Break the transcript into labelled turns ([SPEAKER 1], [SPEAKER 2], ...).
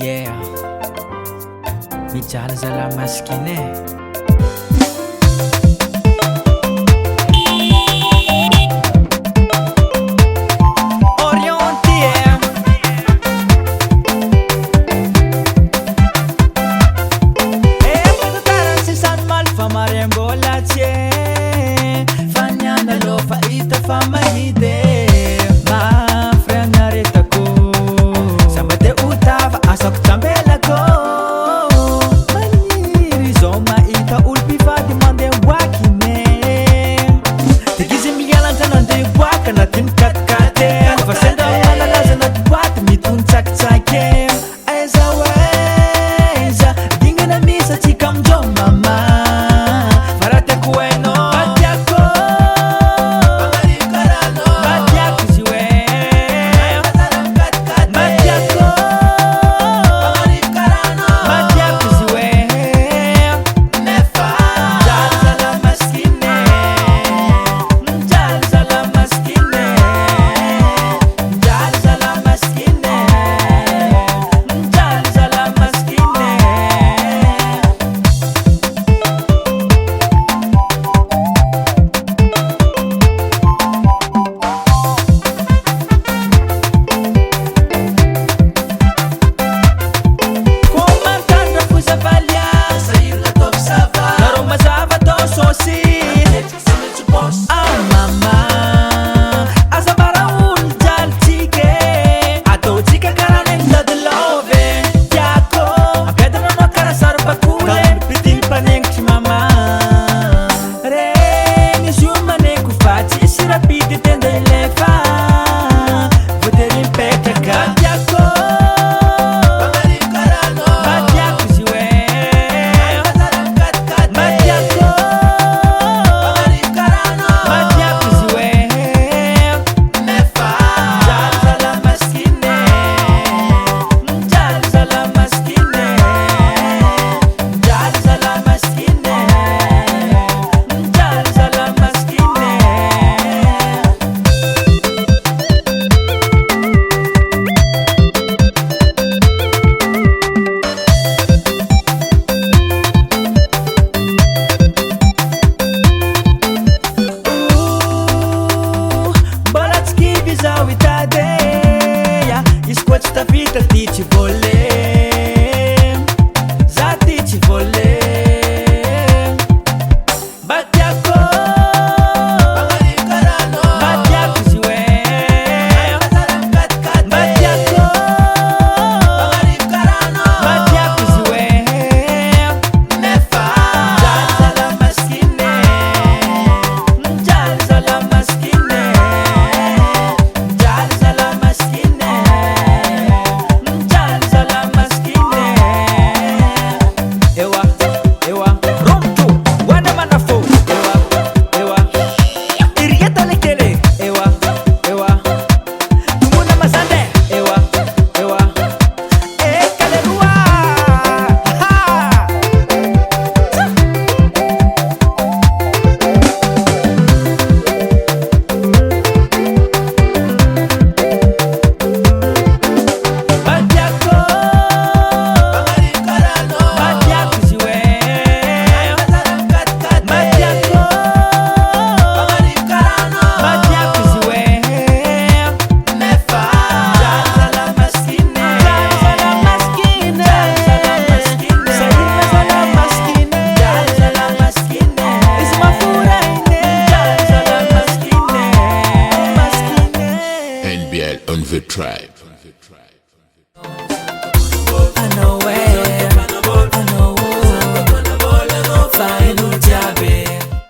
[SPEAKER 1] Yeah, mijaly zala maskine.
[SPEAKER 2] Mbola tje fanyana lo fa ita fa mahide ma frena reta ko samba de utava asak tambela ko maniri zoma ita ulpi fa di mande wakine te gizi miyalan tanan de wakana tin kat kate fa senda wala lazana wat mitun tsak tsake aiza waiza dingana misa tikam jo mama.
[SPEAKER 1] Questa vita ti ci vuole, za ti ci vuole. Batiako, batiako siwe, batiako, batiako siwe. Nefa, jala maskine, jala maskine, jala maskine.
[SPEAKER 3] On the tribe.